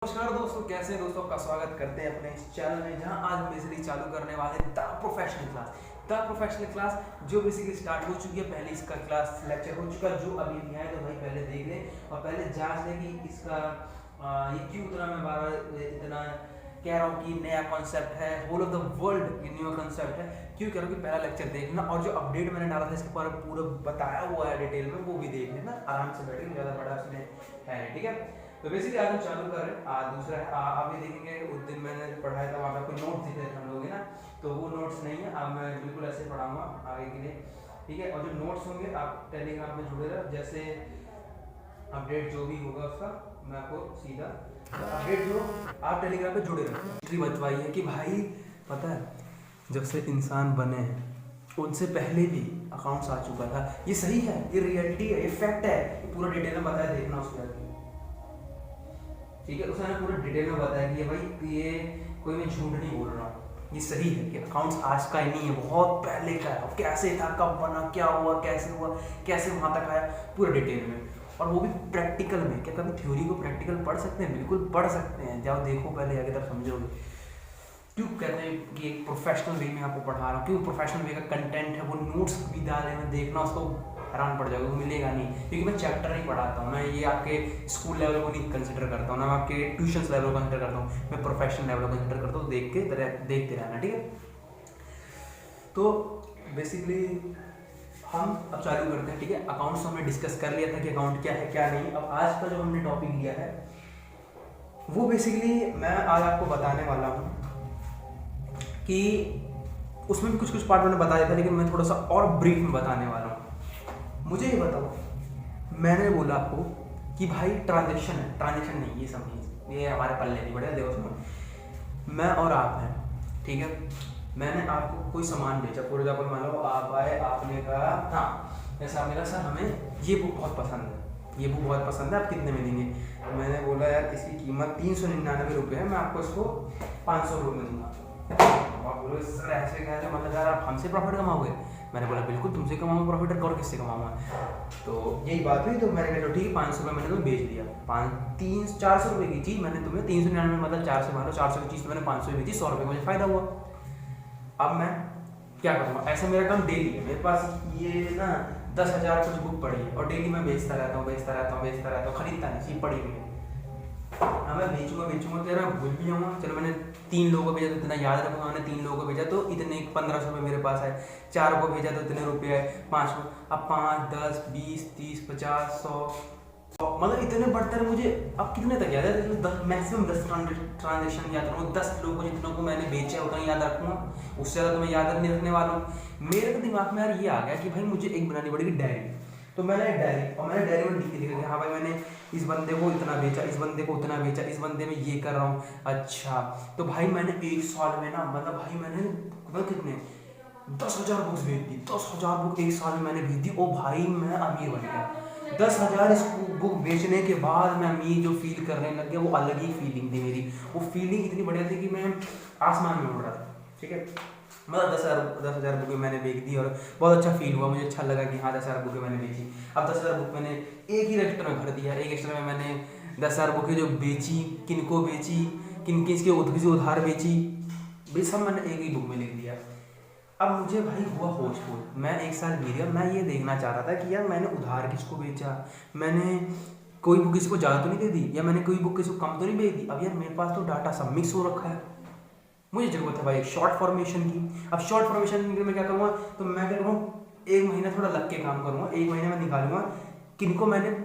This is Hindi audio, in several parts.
नमस्कार दोस्तों, कैसे हैं दोस्तों? आपका स्वागत करते हैं अपने इस चैनल में, जहां आज हम बेसिकली चालू करने वाले हैं द प्रोफेशनल क्लास जो बेसिकली स्टार्ट हो चुकी है। पहले इसका क्लास लेक्चर हो चुका है। जो अभी नहीं आए तो भाई पहले देख लें और पहले जांच लें कि इसका ये क्यों इतना मैं बार इतना कह रहा हूँ कि नया कॉन्सेप्ट है, होल ऑफ द वर्ल्ड ये न्यू कॉन्सेप्ट है। क्यों कह रहा हूँ कि पहला लेक्चर देखना और जो अपडेट मैंने डाला था इसके बारे में पूरा बताया हुआ है डिटेल में, वो भी देख लेना आराम से बैठे, ज़्यादा बड़ा उसमें है, ठीक है। तो बेसिकली आज हम चालू कर रहे हैं। दूसरा आप ये देखेंगे उस दिन मैंने पढ़ाया था वहाँ पे कोई नोट्स दिख रहे थे हम लोग ना, तो वो नोट्स नहीं है। अब मैं बिल्कुल ऐसे पढ़ाऊंगा आगे के लिए, ठीक है। और जो नोट्स होंगे आप टेलीग्राम में जुड़े रहो, जैसे अपडेट जो भी होगा उसका मैं आपको सीधा अपडेट जो आप टेलीग्राम पे जुड़े रहो। हिस्ट्री बतवाई है कि भाई पता है जब से इंसान बने हैं उनसे पहले भी अकाउंट्स आ चुका था। ये सही है, ये रियलिटी है, ये फैक्ट है, ये पूरा डिटेल में बताया, देखना उस पर, ठीक है। उसने पूरा डिटेल में बताया कि ये भाई ये कोई मैं झूठ नहीं बोल रहा हूँ, ये सही है कि अकाउंट्स आज का ही नहीं है, बहुत पहले का है। कैसे था, कब बना, क्या हुआ, कैसे वहाँ तक आया, पूरा डिटेल में, और वो भी प्रैक्टिकल में। क्या कभी थ्योरी को प्रैक्टिकल पढ़ सकते हैं? बिल्कुल पढ़ सकते हैं, जाओ देखो पहले, आगे तक समझोगे। क्यों कहते हैं कि एक प्रोफेशनल वे में आपको पढ़ा रहा हूँ? क्यों प्रोफेशनल वे का कंटेंट है, वो नोट्स भी डाले में देखना, उसको हैरान पड़ जाएगा, वो मिलेगा नहीं, क्योंकि मैं चैप्टर नहीं पढ़ाता हूँ। मैं ये आपके स्कूल लेवल को नहीं कंसिडर करता हूँ ना, मैं आपके ट्यूशन लेवल को कंसिडर करता हूँ, मैं प्रोफेशनल लेवल को कंसिडर करता हूँ। देखते रहना, ठीक है। तो बेसिकली हम अब चालू करते हैं, ठीक है। अकाउंट्स हमने डिस्कस कर लिया था कि अकाउंट क्या है क्या नहीं। अब आज का जो हमने टॉपिक लिया है वो बेसिकली मैं आज आपको बताने वाला हूँ कि उसमें भी कुछ पार्ट मैंने बता दिया था, लेकिन मैं थोड़ा सा और ब्रीफ में बताने वाला हूँ। मुझे ये बताओ, मैंने बोला आपको कि भाई ट्रांजेक्शन है, ट्रांजेक्शन नहीं, ये समझिए, ये हमारे पल्ले नहीं बढ़िया। देखो सुनो, मैं और आप हैं, ठीक है। मैंने आपको कोई सामान बेचा, फॉर एग्जाम्पल मान लो आप आए, आपने कहा हाँ, जैसे आपने कहा सर हमें ये बुक बहुत पसंद है, ये बुक बहुत पसंद है, आप कितने में देंगे? तो मैंने बोला यार इसकी कीमत 399 रुपये है, मैं आपको इसको 500 रुपये में दूंगा। आप बोलो सर ऐसे कह रहे मतलब यार आप हमसे प्रॉफिट कमाओगे? मैंने बोला बिल्कुल तुमसे कमाऊंगा प्रॉफिट, और किससे कमाऊंगा? तो यही बात हुई। तो मैंने कहा ठीक है 500 रुपये मैंने तुम्हें बेच दिया। 400 रुपये की चीज़ मैंने तुम्हें 399 मतलब 4 से मारो, 400 की चीज़ तो मैंने 500 बेची, 100 रुपये मुझे फायदा हुआ। अब मैं क्या करूँगा? ऐसा मेरा काम डेली है, मेरे पास ये ना 10,000 कुछ बुक पड़ी है और डेली मैं बेचता रहता हूँ, खरीदता नहीं, सिर्फ पड़ी हुई है। हाँ मैं बेचूंगा तो यार मैं भूल भी जाऊँगा। चलो मैंने 3 लोगों को भेजा तो इतना याद रखूँगा, मैंने 3 लोगों को भेजा तो इतने 1500 रुपये मेरे पास है, 4 को भेजा तो इतने रुपये है, 5 को, अब 5, 10, 20, 30, 50, 100 मतलब इतने बढ़ते रहे। मुझे अब कितने तक याद है? मैक्सिमम 10 ट्रांजेक्शन याद रखूँगा, 10 लोगों जितनों को मैंने बेचा उतना याद रखूँगा, उससे ज़्यादा तो मैं याद नहीं रखने वाला हूँ। मेरे तो दिमाग में यार ये आ गया कि भाई मुझे एक बनानी पड़ेगी डायरी। तो मैंने डायरी में लिख दिया हाँ भाई मैंने इस बंदे को इतना बेचा, इस बंदे को उतना बेचा, इस बंदे में ये कर रहा हूँ। अच्छा तो भाई मैंने 1 साल में ना मतलब भाई मैंने कितने 10,000 बुक्स भेज दी, 10,000 बुक 1 साल में मैंने भेज दी। ओ भाई मैं अमीर बन गया। 10,000 इस बुक बेचने के बाद मैं अमीर जो फील करने लग गया, वो अलग ही फीलिंग थी मेरी। वो फीलिंग इतनी बढ़िया थी कि मैं आसमान में उड़ रहा था, ठीक है। मतलब 10,000 बुकें मैंने बेच दी और बहुत अच्छा फील हुआ, मुझे अच्छा लगा कि हाँ 10,000 बुकें मैंने बेची। अब 10,000 बुक मैंने एक ही रजिस्टर में भर दिया, एक रजिस्टर में मैंने 10,000 बुकें जो बेची, किनको बेची, किसके उधार बेची, भाई सब मैंने एक ही बुक में लिख दिया। अब मुझे भाई हुआ होश, मैं 1 साल बीत गया, मैं ये देखना चाह रहा था कि यार मैंने उधार किसको बेचा, मैंने कोई बुक किसी को ज़्यादा तो नहीं दे दी, या मैंने कोई बुक किसी को कम तो नहीं बेच दी। अब यार मेरे पास तो डाटा सब मिक्स हो रखा है, मुझे जरूरत है भाई शॉर्ट फॉर्मेशन की। अब शॉर्ट फॉर्मेशन के लिए मैं क्या करूँगा? तो मैं क्या करूँ, 1 महीना थोड़ा लग के काम करूँगा, 1 महीने में निकालूंगा किनको मैंने,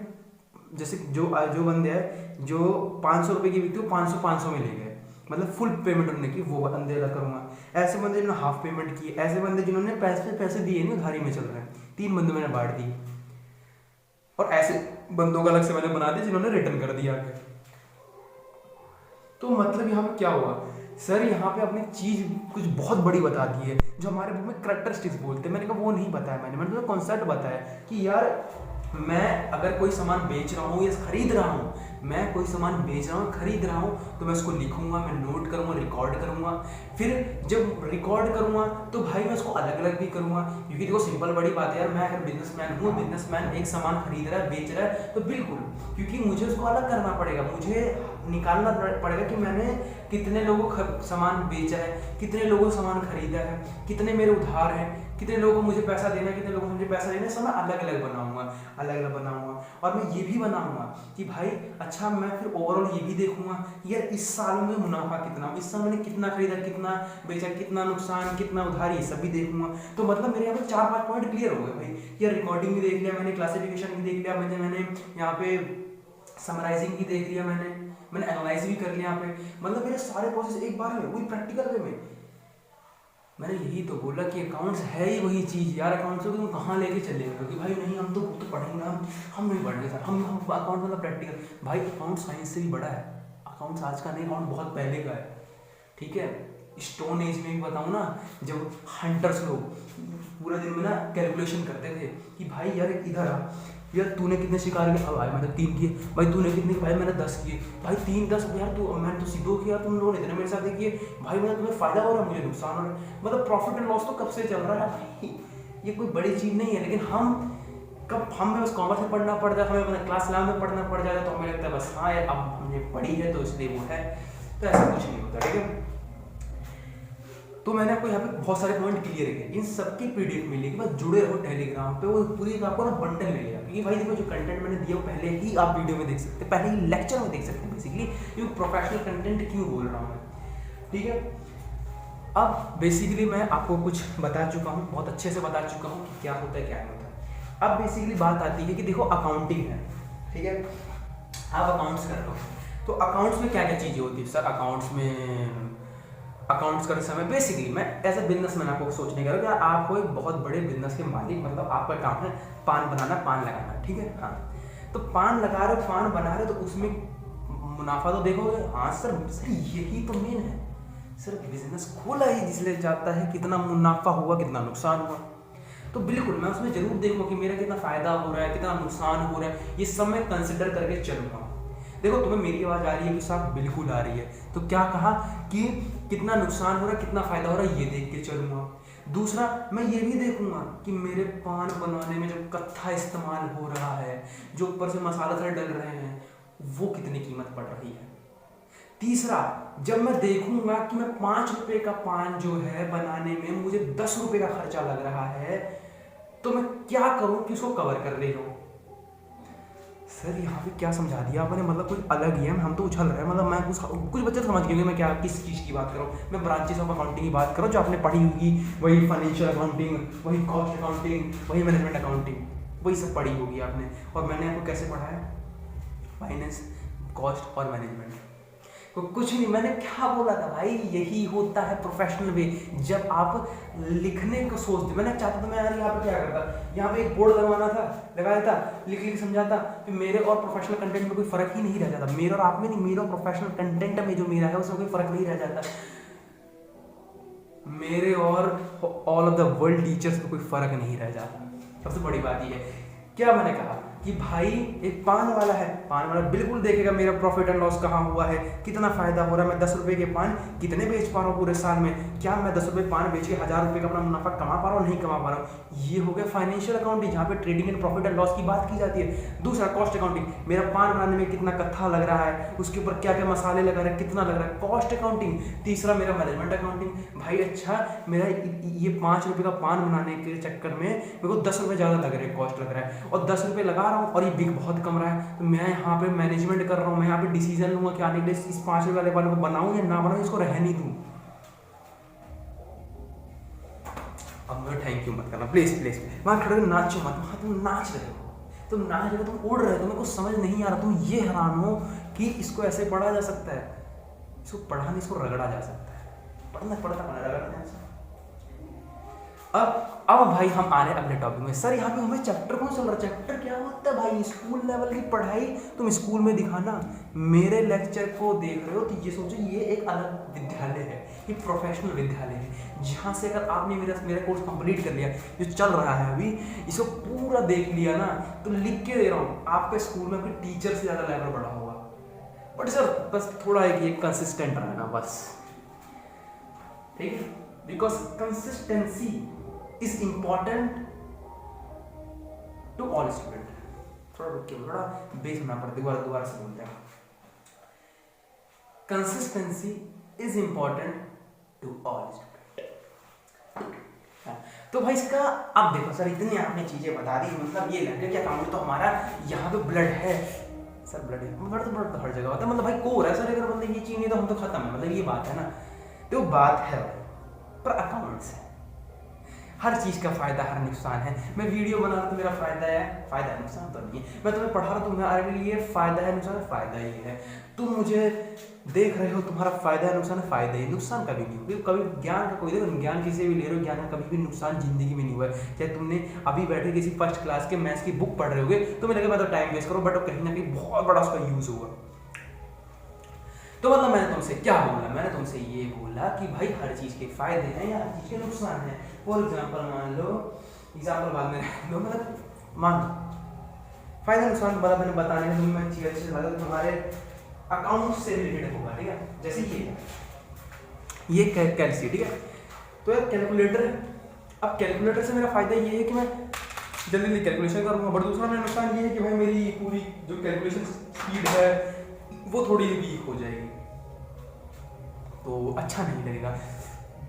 जैसे जो बंदे हैं जो 500 रुपये की बिकती है 500 में ले गए, मतलब फुल पेमेंट उन्होंने की, वो बंदे का करूँगा। ऐसे बंदे जिन्होंने हाफ पेमेंट की, ऐसे बंदे जिन्होंने पैसे दिए नहीं, उधारी में चल रहे हैं, 3 बंदे मैंने बांट दी। और ऐसे बंदों का अलग से मैंने बना दिया जिन्होंने रिटर्न कर दिया। तो मतलब यहाँ पे क्या हुआ सर, यहाँ पे आपने चीज़ कुछ बहुत बड़ी बता दी है जो हमारे बुक में करैक्टरिस्टिक्स बोलते हैं। मैंने कहा वो नहीं बताया, मैंने तो कॉन्सेप्ट बताया कि यार मैं अगर कोई सामान बेच रहा हूँ या खरीद रहा हूँ, मैं कोई सामान बेच रहा हूँ खरीद रहा हूँ, तो मैं उसको लिखूंगा, मैं नोट करूँगा, रिकॉर्ड करूँगा। फिर जब रिकॉर्ड करूँगा तो भाई मैं उसको अलग अलग भी करूँगा, क्योंकि देखो सिंपल बड़ी बात है यार, मैं अगर बिजनेसमैन एक सामान खरीद रहा है बेच रहा है तो बिल्कुल, क्योंकि मुझे उसको अलग करना पड़ेगा, मुझे निकालना पड़ेगा कि मैंने कितने लोगों को सामान बेचा है, कितने लोगों को सामान खरीदा है, कितने मेरे उधार हैं, कितने लोगों को मुझे पैसा देना है, कितने लोगों को मुझे पैसा देना है। सब मैं अलग अलग बनाऊंगा। और मैं ये भी बनाऊंगा कि भाई अच्छा मैं फिर ओवरऑल ये भी देखूंगा यार इस साल में मुनाफा कितना, इस साल मैंने कितना खरीदा, कितना बेचा, कितना नुकसान, कितना उधार, ये सब भी देखूंगा। तो मतलब मेरे यहाँ पे 4-5 पॉइंट क्लियर हो गए भाई। यार रिकॉर्डिंग भी देख लिया मैंने, क्लासिफिकेशन भी देख लिया मैंने यहाँ पे समराइजिंग भी देख लिया मैंने एनालाइज भी कर लिया यहाँ पे। मतलब मेरे सारे प्रोसेस एक बार में, वही प्रैक्टिकल वे में। मैंने यही तो बोला कि अकाउंट्स है ही वही चीज़ यार। अकाउंट्स को तुम कहाँ लेके चले गए कि भाई नहीं हम तो पढ़ेंगे, हम नहीं पढ़ेंगे सर, हम अकाउंट मतलब प्रैक्टिकल। भाई अकाउंट साइंस से भी बड़ा है। अकाउंट्स आज का नहीं, अकाउंट बहुत पहले का है, ठीक है। स्टोन एज में भी बताऊँ ना, जब हंटर्स लोग पूरे दिन में ना कैलकुलेशन करते थे कि भाई यार इधर आ, यार तूने कितने शिकार किए, अब भाई मैंने 3 किए, भाई तूने कितने, भाई मैंने 10 किए, भाई 3-10, यार तू, मैंने तो सीधो किया, तुम लोगों ने इतने मेरे साथ किए, भाई मैंने तुम्हें फायदा हो रहा है, मुझे नुकसान हो रहा है। मतलब प्रॉफिट एंड लॉस तो कब से चल रहा है, ये कोई बड़ी चीज़ नहीं है। लेकिन हमें बस कॉमर्स में पढ़ना पड़ जाता है, हमें अपने क्लास 11 में पढ़ना पड़ जाता है, तो हमें लगता है बस हाँ यार अब हमने पढ़ी है तो इसलिए वो है। तो ऐसा कुछ नहीं होता, ठीक है। तो मैंने आपको यहाँ पे बहुत सारे पॉइंट क्लियर किए, इन सबकी पीडीएफ मिलेगी, बस जुड़े रहो टेलीग्राम पे, वो पूरी आपको ना बंडल मिलेगा। क्योंकि भाई देखो जो कंटेंट मैंने दिया वो पहले ही आप वीडियो में देख सकते हैं, पहले ही लेक्चर में देख सकते हैं बेसिकली। ये प्रोफेशनल कंटेंट क्यों बोल रहा हूँ मैं, ठीक है। अब बेसिकली मैं आपको कुछ बता चुका हूँ, बहुत अच्छे से बता चुका हूँ कि क्या होता है क्या नहीं होता। अब बेसिकली बात आती है कि देखो अकाउंटिंग है, ठीक है, आप अकाउंट्स कर रहे हो, तो अकाउंट्स में क्या क्या चीज़ें होती है सर। अकाउंट्स करते समय बेसिकली मैं एज अ बिजनेसमैन आपको सोचने का कि आप कोई बहुत बड़े बिजनेस के मालिक, मतलब आपका काम है पान बनाना, पान लगाना, ठीक है। हाँ, तो पान लगा रहे हो, पान बना रहे हो, तो उसमें मुनाफा तो देखोगे। हाँ सर यही तो मेन है सर, बिजनेस खोला ही जिसलिए जाता है कितना मुनाफा हुआ, कितना नुकसान हुआ। तो बिल्कुल मैं उसमें जरूर देखूंगा कि मेरा कितना फायदा हो रहा है, कितना नुकसान हो रहा है, ये सब मैं कंसिडर करके चलूंगा। देखो तुम्हें मेरी आवाज़ आ रही है कि साहब बिल्कुल आ रही है, तो क्या कहा कि कितना नुकसान हो रहा है, कितना फायदा हो रहा है, ये देख के चलूंगा। दूसरा मैं ये भी देखूंगा कि मेरे पान बनाने में जो कत्था इस्तेमाल हो रहा है, जो ऊपर से मसाला सर डल रहे हैं, वो कितनी कीमत पड़ रही है। तीसरा जब मैं देखूंगा कि मैं 5 रुपए का पान जो है बनाने में मुझे 10 रुपए का खर्चा लग रहा है, तो मैं क्या करूं कि उसको कवर कर रही हूं। सर यहाँ पे क्या समझा दिया आपने, मतलब कुछ अलग ही है, हम तो उछल रहे हैं। मतलब मैं कुछ बच्चे समझ गए मैं क्या किस चीज़ की बात कर रहा हूँ। मैं ब्रांचेस ऑफ अकाउंटिंग की बात करूँ जो आपने पढ़ी होगी, वही फाइनेंशियल अकाउंटिंग, वही कॉस्ट अकाउंटिंग, वही मैनेजमेंट अकाउंटिंग, वही सब पढ़ी होगी आपने। और मैंने आपको कैसे पढ़ाया, फाइनेंस, कॉस्ट और मैनेजमेंट। तो कुछ नहीं, मैंने क्या बोला था भाई, यही होता है प्रोफेशनल वे। जब आप लिखने को सोचते, मैंने चाहता था मैं यार यहाँ पे क्या करता, यहाँ पे एक बोर्ड लगाया था, लिख समझाता, फिर मेरे और प्रोफेशनल कंटेंट में कोई फर्क ही नहीं रह जाता। मेरे और आप में नहीं, मेरे और प्रोफेशनल कंटेंट में जो मेरा है उसमें कोई फर्क नहीं रह जाता। मेरे और all of the world teachers में कोई फर्क नहीं रह जाता। सबसे बड़ी बात ये है, क्या मैंने कहा कि भाई एक पान वाला है, पान वाला बिल्कुल देखेगा मेरा प्रॉफिट एंड लॉस कहाँ हुआ है, कितना फायदा हो रहा है, मैं 10 रुपए के पान कितने बेच पा रहा हूँ पूरे साल में, क्या मैं 10 रुपए पान बेच के 1000 रुपए का अपना मुनाफा कमा पा रहा हूँ, नहीं कमा पा रहा हूँ। ये हो गया फाइनेंशियल अकाउंटिंग, जहाँ पे trading and profit and loss की बात की जाती है। दूसरा कॉस्ट अकाउंटिंग, मेरा पान बनाने में कितना कत्था लग रहा है, उसके ऊपर क्या क्या मसाले लगा रहे हैं, कितना लग रहा है, कॉस्ट अकाउंटिंग। तीसरा मेरा मैनेजमेंट अकाउंटिंग, भाई अच्छा मेरा ये 5 रुपए का पान बनाने के चक्कर में मेरे को 10 रुपए ज़्यादा लग रहे हैं, कॉस्ट लग रहा है, और 10 रुपए लगा रहा हूँ और ये बिक बहुत कम रहा है, तो मैं यहाँ पे मैनेजमेंट कर रहा हूँ, मैं यहाँ पे डिसीजन लूंगा कि आने के लिए इस 5 रुपए वाले को बनाऊं या ना बनाऊं, इसको रहने दूं। अब मैं थैंक यू मत करना प्लीज प्लीज, वहां खड़े नाचो मत, वहां तुम नाच रहे हो, तुम उड़ रहे हो, तुम्हें कुछ समझ नहीं आ रहा, तुम ये हैरान हो कि इसको ऐसे पढ़ा जा सकता है, इसको पढ़ा नहीं, इसको रगड़ा जा सकता है, पढ़ना रगड़ना। अब भाई हम आ रहे हैं अगले टॉपिक में। सर यहाँ पे हमें चैप्टर कौन चल रहा है, चैप्टर क्या होता है भाई, स्कूल लेवल की पढ़ाई तुम स्कूल में दिखाना, मेरे लेक्चर को देख रहे हो तो ये सोचो ये एक अलग विद्यालय है, ये प्रोफेशनल विद्यालय है, जहाँ से अगर आपने मेरा कोर्स कंप्लीट कर लिया जो चल रहा है अभी, इसको पूरा देख लिया ना, तो लिख के दे रहा हूँ आपके स्कूल में आपके टीचर से ज़्यादा लेवल बढ़ा होगा। बट सर बस थोड़ा है कि कंसिस्टेंट रहना बस, ठीक है, because consistency is important to all student। थोड़ा रुक के थोड़ा बेस होना पड़ता है, दोबारा से बोलते हैं। Consistency is important to all student. तो भाई इसका अब देखो सर, इतनी आपने चीजें बता दी, मतलब ये लग गया क्या काम, तो हमारा यहाँ पे ब्लड है सर, ब्लड है, ब्लड तो हर जगह होता है, मतलब भाई कोर है सर, अगर मतलब ये चीज नहीं तो हम तो खत्म है, मतलब ये बात है ना। तो बात है पर अकाउंट्स है, हर चीज का फायदा हर नुकसान है। मैं वीडियो बना रहा तो मेरा फायदा है नुकसान तो नहीं है। मैं तुम्हें पढ़ा रहा तो तुम्हारे लिए फायदा है नुकसान है, फायदा ही है। तुम मुझे देख रहे हो, तुम्हारा फायदा है नुकसान है, फायदा ही, नुकसान कभी नहीं हुआ। कभी ज्ञान का कोई, देखो ज्ञान किसी भी ले रहे हो, ज्ञान का कभी भी नुकसान जिंदगी में नहीं हुआ है। चाहे तुमने अभी बैठे किसी फर्स्ट क्लास के मैथ्स की बुक पढ़ रहे होगे, तुम्हें लगे मैं तो टाइम वेस्ट करो, बट कहीं ना कहीं बहुत बड़ा उसका यूज होगा। तो मतलब मैंने तुमसे क्या बोला, मैंने तुमसे ये बोला कि भाई हर चीज के फायदे हैं या हर चीज के नुकसान हैं। फॉर एग्जाम्पल मान लो, एग्जाम्पल बाद में लो, मतलब मान लो फायदा नुकसान वाला मैंने बताने में मैं चीज से तुम्हारे अकाउंट से रिलेटेड होगा, ठीक है। जैसे ये कैलसी, ठीक है, तो यार कैलकुलेटर है। अब कैलकुलेटर से मेरा फायदा ये है कि मैं जल्दी जल्दी कैलकुलेशन करूँगा, बट दूसरा मेरा नुकसान ये है कि भाई मेरी पूरी जो कैलकुलेशन स्पीड है वो थोड़ी वीक हो जाएगी, तो अच्छा नहीं लगेगा,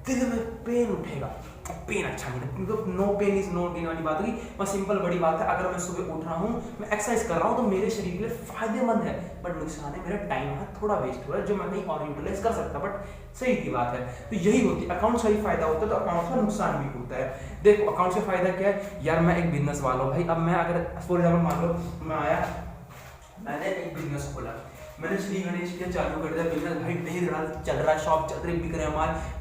दिल में पेन उठेगा, पेन अच्छा नहीं लगेगा। मतलब no pain is no gain वाली बात होगी। बस सिंपल बड़ी बात है, अगर मैं सुबह उठ रहा हूँ, मैं एक्सरसाइज कर रहा हूँ, तो मेरे शरीर के लिए फायदेमंद है, बट नुकसान है मेरा टाइम है थोड़ा वेस्ट हो रहा है, जो मैं कहीं और यूटिलाइज कर सकता, बट सही की बात है। तो यही होती है, अकाउंट से ही फायदा होता है, तो अकाउंट का नुकसान भी होता है। देखो अकाउंट से फायदा क्या है यार, मैं एक बिजनेस वाला हूँ भाई। अब मैं अगर फॉर एग्जाम्पल मान लो मैं आया, मैंने एक बिजनेस खोला, मैंने श्री गणेश के चालू कर दिया बिजनेस, भाई ढेर चल रहा है, शॉप चल रही, बिक रहे हैं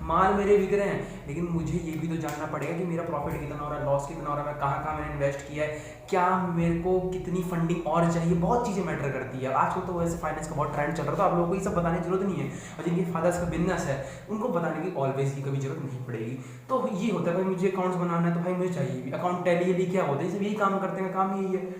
माल मेरे बिक रहे हैं, लेकिन मुझे ये भी तो जानना पड़ेगा कि मेरा प्रॉफिट कितना हो रहा है, लॉस कितना हो रहा है, मैं कहाँ मैंने इन्वेस्ट किया है, क्या मेरे को कितनी फंडिंग और चाहिए, बहुत चीज़ें मैटर करती है। आजकल तो वैसे फाइनेंस का बहुत ट्रेंड चल रहा है, तो आप लोगों को ये सब बताने की जरूरत नहीं है, और जिनके फादर्स का बिजनेस है उनको बताने की ऑलवेज की कभी जरूरत नहीं पड़ेगी। तो ये होता है भाई, मुझे अकाउंट्स बनाना है तो भाई मुझे चाहिए भी अकाउंट, टैली क्या होता है, सब यही काम करते हैं, काम यही है,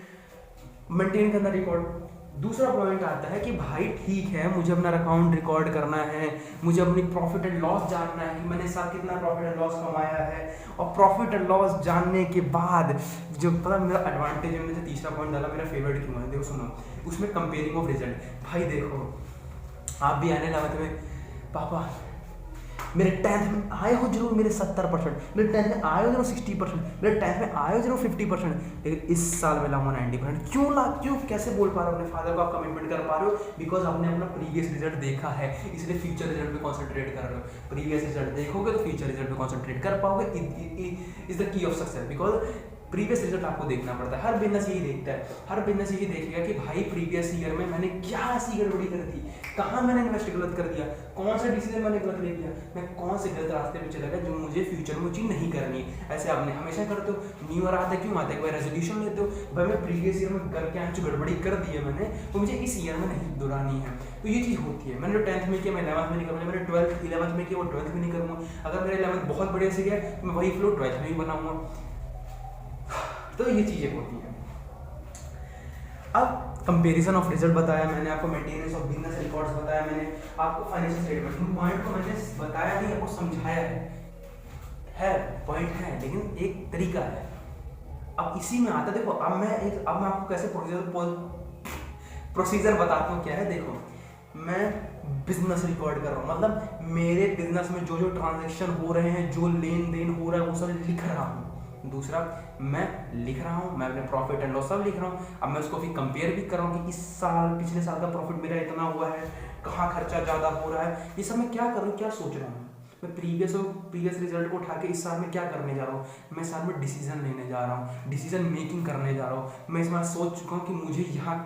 मेंटेन करना रिकॉर्ड। दूसरा पॉइंट आता है कि भाई ठीक है, मुझे अपना अकाउंट रिकॉर्ड करना है, मुझे अपनी प्रॉफिट एंड लॉस जानना है कि मैंने साथ कितना प्रॉफिट एंड लॉस कमाया है, और प्रॉफिट एंड लॉस जानने के बाद जो पता मेरा एडवांटेज है, मैंने तीसरा पॉइंट डाला, मेरा फेवरेट क्यों है, देखो सुनो, उसमें कंपेयरिंग ऑफ रिजल्ट। भाई देखो आप भी आने लगा तुम्हें, पापा मेरे 10th में आए हो जरूर मेरे 70%, मेरे 10th में आए हो जरूर 60%, मेरे 10th में आए हो जरूर 50%, लेकिन इस साल में लाऊंगा 90%। क्यों कैसे बोल पा रहे हो अपने फादर को, आप कमिटमेंट कर पा रहे हो, बिकॉज आपने अपना प्रीवियस रिजल्ट देखा है, इसलिए फ्यूचर रिजल्ट पे कॉन्सेंट्रेट कर रहे हो। प्रीवियस रिजल्ट देखोगे तो फ्यूचर रिजल्ट पे कॉन्सेंट्रेट कर पाओगे, is the key of success, because previous result आपको देखना पड़ता है। हर बिजनेस यही देखता है, हर बिजनेस यही देखेगा कि भाई प्रीवियस ईयर में मैंने क्या ऐसी गड़बड़ी कर दी, कहाँ मैंने इन्वेस्ट गलत कर दिया, कौन सा डिसीजन मैंने गलत ले लिया, मैं कौन से गलत रास्ते पे चला गया जो मुझे फ्यूचर में चीज़ नहीं करनी है। ऐसे आपने हमेशा करते हो, न्यू ईयर आता है क्यों आता है, कोई रेजोल्यूशन लेते हो, भाई मैं प्रीवियस ईयर में करके आए जो गड़बड़ी कर दी है मैंने, तो मुझे इस ईयर में नहीं दोहरानी है। तो ये चीज़ होती है, मैंने जो 10th में किया मैं 11th में नहीं करूँगा, मैंने 12th 11th में किया वो 12th में नहीं करूँगा, अगर मेरे 11th बहुत बढ़िया से गया तो मैं वही फ्लो 12th में भी बनाऊँगा। तो ये चीज़ें होती हैं। अब कंपैरिजन ऑफ रिजल्ट बताया मैंने आपको, मेंटेनेंस ऑफ बिजनेस रिकॉर्ड्स बताया मैंने आपको, फाइनेंशियल स्टेटमेंट, उन पॉइंट को मैंने बताया नहीं, आपको समझाया है पॉइंट है, लेकिन एक तरीका है। अब इसी में आता, देखो अब मैं आपको कैसे प्रोसीजर बताता हूँ। क्या है, देखो मैं बिजनेस रिकॉर्ड कर रहा हूँ, मतलब मेरे बिजनेस में जो ट्रांजेक्शन हो रहे हैं, जो लेन देन हो रहा है, वो सब लिख रहा हूँ। दूसरा मैं लिख रहा हूँ, मैं अपने प्रॉफिट एंड लॉस सब लिख रहा हूँ। अब मैं उसको फिर कंपेयर भी कर रहा हूँ कि इस साल पिछले साल का प्रॉफिट मेरा इतना हुआ है, कहाँ खर्चा ज़्यादा हो रहा है, ये सब मैं क्या कर रहा हूँ, क्या सोच रहा हूँ। मैं प्रीवियस रिजल्ट को उठा के इस साल में क्या करने जा रहा हूँ, मैं इस साल में डिसीजन लेने जा रहा हूँ, डिसीजन मेकिंग करने जा रहा हूँ। मैं इस बार सोच चुका हूँ कि मुझे यहाँ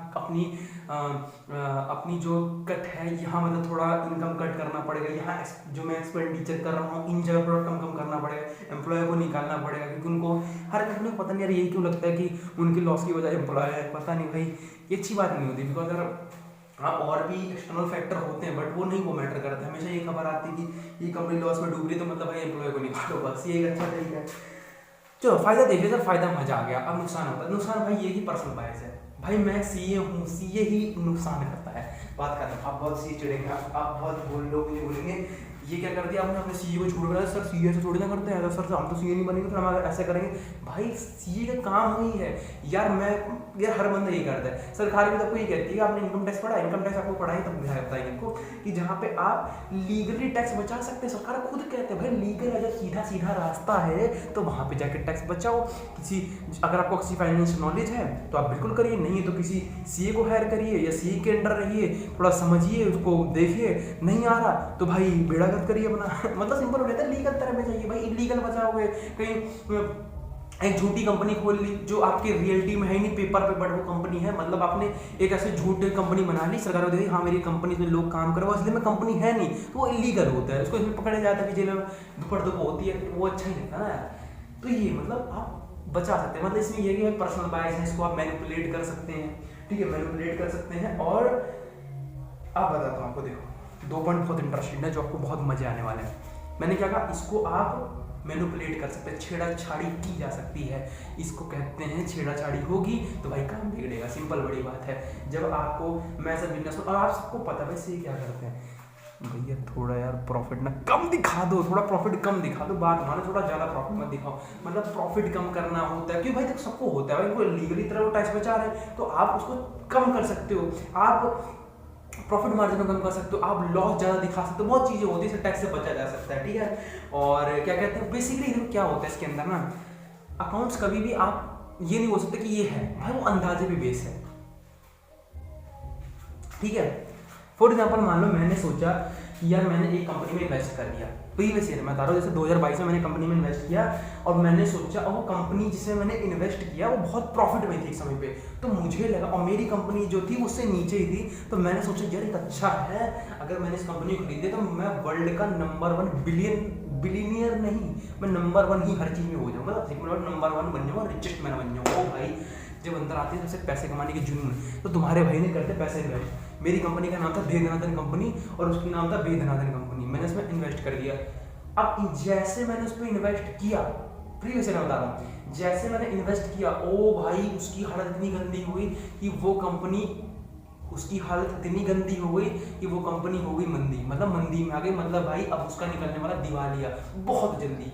अपनी जो कट है यहाँ मतलब थोड़ा इनकम कट करना पड़ेगा, यहाँ जो मैं एक्सपेंडिचर कर रहा हूँ इन जगह पर कम करना पड़ेगा, एम्प्लॉय को निकालना पड़ेगा, क्योंकि उनको हर कंपनी को पता नहीं यार यही क्यों लगता है कि उनकी लॉस की वजह एम्प्लॉय है, पता नहीं भाई, ये अच्छी बात नहीं होती, बिकॉज अगर हाँ और भी एक्सटर्नल फैक्टर होते हैं, बट वो नहीं वो मैटर करते। हमेशा ये खबर आती है कि ये कंपनी लॉस में डूब रही, तो मतलब भाई एम्प्लॉय को निकालो, बस ये एक अच्छा तरीका है। चलो फायदा देखिए सर, फायदा मजा आ गया। अब नुकसान होता है, नुकसान भाई ये ही पर्सनल बायस है, भाई मैं सीए हूँ, सीए ही नुकसान करता है, बात करता हूँ। आप बहुत सी चिड़ेंगे, आप बहुत लोग मुझे बोलेंगे ये क्या कर दिया आपने, अपने सीए को छोड़ दिया, सर सीए से थोड़ी ना करते हैं, सर हम तो सीए नहीं बनेंगे, फिर हम ऐसे करेंगे। भाई सीए का काम वही है यार। यार हर बंदा यही करता है। सरकार भी तो आपको ये कहती है आपने इनकम टैक्स पढ़ा, इनकम टैक्स आपको पढ़ाई तब बताएंगे आपको कि जहाँ पे आप लीगली टैक्स बचा सकते हैं। सरकार खुद कहते हैं भाई लीगल अगर सीधा सीधा रास्ता है तो वहाँ पे जाकर टैक्स बचाओ। अगर आपको किसी फाइनेंशियल नॉलेज है तो आप बिल्कुल करिए, नहीं है तो किसी सीए को हायर करिए या सीए के अंडर रहिए, थोड़ा समझिए उसको, देखिए नहीं आ रहा तो भाई बेड़ा गर्क करिए अपना। मतलब सिंपल हो जाता है, लीगल तरह में जाइए भाई, इलीगल बचाओगे। कहीं एक झूठी कंपनी खोल ली जो आपके रियलिटी में है नहीं, पेपर पे बट वो कंपनी है, मतलब आपने एक ऐसे झूठ कंपनी बना ली, सरकार को देखी हाँ मेरी कंपनी में लोग काम करो, इसलिए में कंपनी है नहीं, तो वो इलीगल होता है, उसको इसमें पकड़े जाता है कि जेल में दुपड़ होती है, वो अच्छा ही लगता है ना। तो ये मतलब आप बचा सकते हैं। मतलब इसमें ये कि पर्सनल बायस है, इसको आप मैनिपुलेट कर सकते हैं, ठीक है, मैनिपुलेट कर सकते हैं। और आप बताता हूँ आपको, देखो 2 पॉइंट बहुत इंटरेस्टिंग है जो आपको बहुत मजे आने वाले हैं। मैंने क्या कहा, इसको आप मैनिपुलेट कर सकते हैं, छेड़ाछाड़ी की जा सकती है, इसको कहते हैं छेड़ाछाड़ी होगी तो भाई काम बिगड़ेगा। सिंपल बड़ी बात है। जब आपको मैं सब बिजनेस, और आप सबको पता है वैसे क्या करते हैं भैया, थोड़ा यार प्रॉफिट ना कम दिखा दो, थोड़ा प्रॉफिट कम दिखा दो, बात मानो, थोड़ा ज़्यादा प्रॉफिट मत दिखाओ। मतलब प्रॉफिट कम करना होता है क्यों भाई, तो सबको होता है भाई, कोई लीगली तरह वो टैक्स बचा रहे हैं तो आप उसको कम कर सकते हो, आप प्रॉफिट मार्जिन कम कर सकते हो, आप लॉस ज़्यादा दिखा सकते हो, बहुत चीज़ें होती है, टैक्स से बचा जा सकता है, ठीक है। और क्या कहते हैं बेसिकली क्या होता है इसके अंदर ना, अकाउंट्स कभी भी आप ये नहीं बोल सकते कि ये है भाई, वो अंदाजे पे बेस है, ठीक है। फॉर एग्जाम्पल मान लो मैंने सोचा कि यार मैंने एक कंपनी में इन्वेस्ट कर दिया, प्रीवियस ईयर मैं बता रहा हूँ, जैसे 2022 में मैंने कंपनी में इन्वेस्ट किया और मैंने सोचा, और वो कंपनी जिसमें मैंने इन्वेस्ट किया वो बहुत प्रॉफिट में थी एक समय पे, तो मुझे लगा, और मेरी कंपनी जो थी उससे नीचे ही थी, तो मैंने सोचा यार एक अच्छा है, अगर मैंने इस कंपनी को खरीदे तो मैं वर्ल्ड का नंबर 1 बिलियनियर नहीं, मैं नंबर 1 ही हर चीज़ में हो जाऊँगा, नंबर 1 बन जाऊँगा, रिचेस्ट मैन बन जाऊँगा। ओ भाई जब अंदर आते हैं सबसे पैसे कमाने के जुनून, तो तुम्हारे भाई ने करते पैसे इन्वेस्ट। मेरी कंपनी का नाम था दे धनाधन कंपनी और उसकी नाम था बे धनाधन कंपनी, मैंने उसमें इन्वेस्ट कर दिया। अब जैसे मैंने उस पर इन्वेस्ट किया, प्रीवियस मैं बता रहा हूँ, जैसे मैंने इन्वेस्ट किया, ओ भाई उसकी हालत इतनी गंदी हुई कि वो कंपनी, उसकी हालत इतनी गंदी हो गई कि वो कंपनी हो गई मंदी, मतलब मंदी में आ गई, मतलब भाई अब उसका निकलने वाला दिवालिया बहुत जल्दी।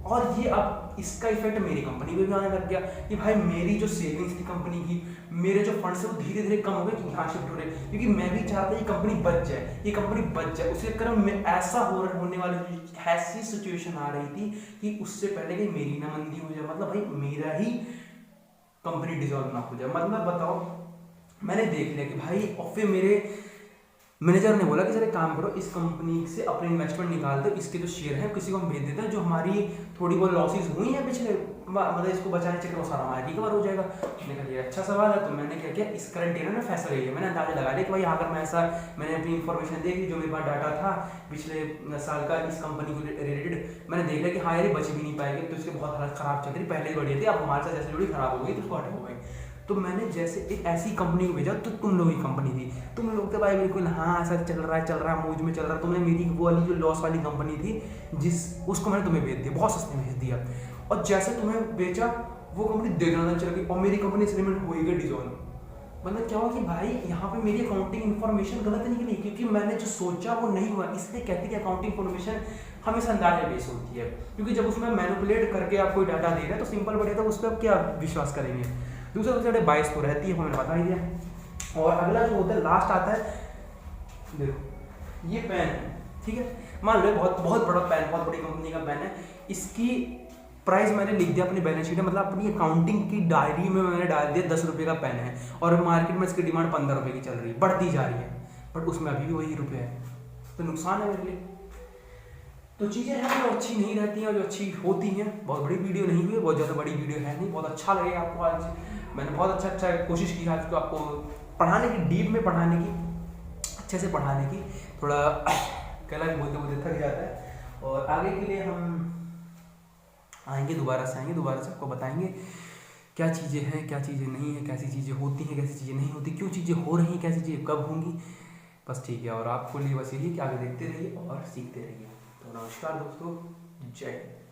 और ये अब इसका इफेक्ट मेरी कंपनी पे भी आने लग गया कि भाई मेरी जो सेविंग्स थी कंपनी की, मेरे जो फंड्स है वो धीरे धीरे कम हो गए, कि यहाँ शिफ्ट हो रहे, क्योंकि मैं भी चाहता ये कंपनी बच जाए, ये कंपनी बच जाए। उसके क्रम में ऐसा होने वाली ऐसी सिचुएशन आ रही थी कि उससे पहले कि मेरी ना मंदी हो जाए, मतलब भाई मेरा ही कंपनी डिजॉल्व ना हो जाए। मतलब बताओ, मैंने देख लिया कि भाई, और फिर मेरे मैनेजर ने बोला कि सर एक काम करो, इस कंपनी से अपने इन्वेस्टमेंट निकाल दो, इसके जो शेयर हैं किसी को हम भेज देते हैं, जो हमारी थोड़ी बहुत लॉसेज हुई हैं पिछले, मतलब इसको बचाने चक्कर वो सारा हमारा रिकवर हो जाएगा। मैंने कहा ये अच्छा सवाल है, तो मैंने क्या किया, इस करंट ईयर में फैसला लिया, मैंने अंदाजा लगा लिया कि भाई अगर मैं ऐसा, मैंने अपनी इन्फॉर्मेशन देखी, जो मेरे पास डाटा था पिछले साल का इस कंपनी को रिलेटेड, मैंने देख लिया कि हाँ यार ये बच भी नहीं पाएगी, तो इसकी बहुत हालत खराब चल रही, पहले ही बढ़िया थी, अब हमारे साथ जैसे जुड़ी खराब हो गई तो उसको हट हो गई। तो मैंने जैसे एक ऐसी कंपनी को भेजा, तो तुम लोग की कंपनी थी, तुम लोग तो भाई बिल्कुल हाँ ऐसा चल रहा है मौज में चल रहा है, तुमने मेरी वो वाली जो लॉस वाली कंपनी थी उसको मैंने तुम्हें भेज दिया, बहुत सस्ते में भेज दिया, और जैसे तुम्हें बेचा वो कंपनी देखना चल गई और मेरी कंपनी सेटलमेंट हो गई डिजॉल्व। मतलब क्या हुआ कि भाई यहाँ पे मेरी अकाउंटिंग इन्फॉर्मेशन गलत निकली, क्योंकि मैंने जो सोचा वो नहीं हुआ। इसलिए कहते हैं कि अकाउंटिंग इन्फॉर्मेशन हमेशा अंदाजे बेस होती है, क्योंकि जब उसमें मैनिपुलेट करके आप कोई डाटा दे रहे हैं तो सिंपल बढ़िया, तो उस पर आप क्या विश्वास करेंगे। दूसरा सबसे बाइस तो रहती है, मैंने बता ही दिया। और अगला जो होता है लास्ट आता है, देखो ये पेन है, ठीक है, मान लो बहुत बहुत बड़ा पेन, बहुत बड़ी कंपनी का पेन है, इसकी प्राइस मैंने लिख दिया अपनी बैलेंस शीट में, मतलब अपनी अकाउंटिंग की डायरी में मैंने डाल दिया 10 रुपये का पेन है, और मार्केट में इसकी डिमांड 15 रुपये की चल रही है, बढ़ती जा रही है, बट उसमें अभी भी वही रुपये है, तो नुकसान है मेरे लिए। तो चीज़ें हैं जो अच्छी नहीं रहती हैं और जो अच्छी होती हैं। बहुत बड़ी वीडियो नहीं हुई है, बहुत ज़्यादा बड़ी वीडियो है नहीं, बहुत अच्छा लगे आपको आज, मैंने बहुत अच्छा कोशिश की आज को आपको पढ़ाने की, डीप में पढ़ाने की, अच्छे से पढ़ाने की। थोड़ा कल बोलते बोलते थक जाता है, और आगे के लिए हम आएंगे, दोबारा से आपको बताएंगे क्या चीज़ें हैं, क्या चीज़ें नहीं हैं, कैसी चीज़ें होती हैं, कैसी चीज़ें नहीं होती, क्यों चीज़ें हो रही हैं, कैसी चीज़ें कब होंगी, बस ठीक है। और आपको लिए बस यही कि आगे देखते रहिए और सीखते रहिए। तो नमस्कार दोस्तों, जय हिंद।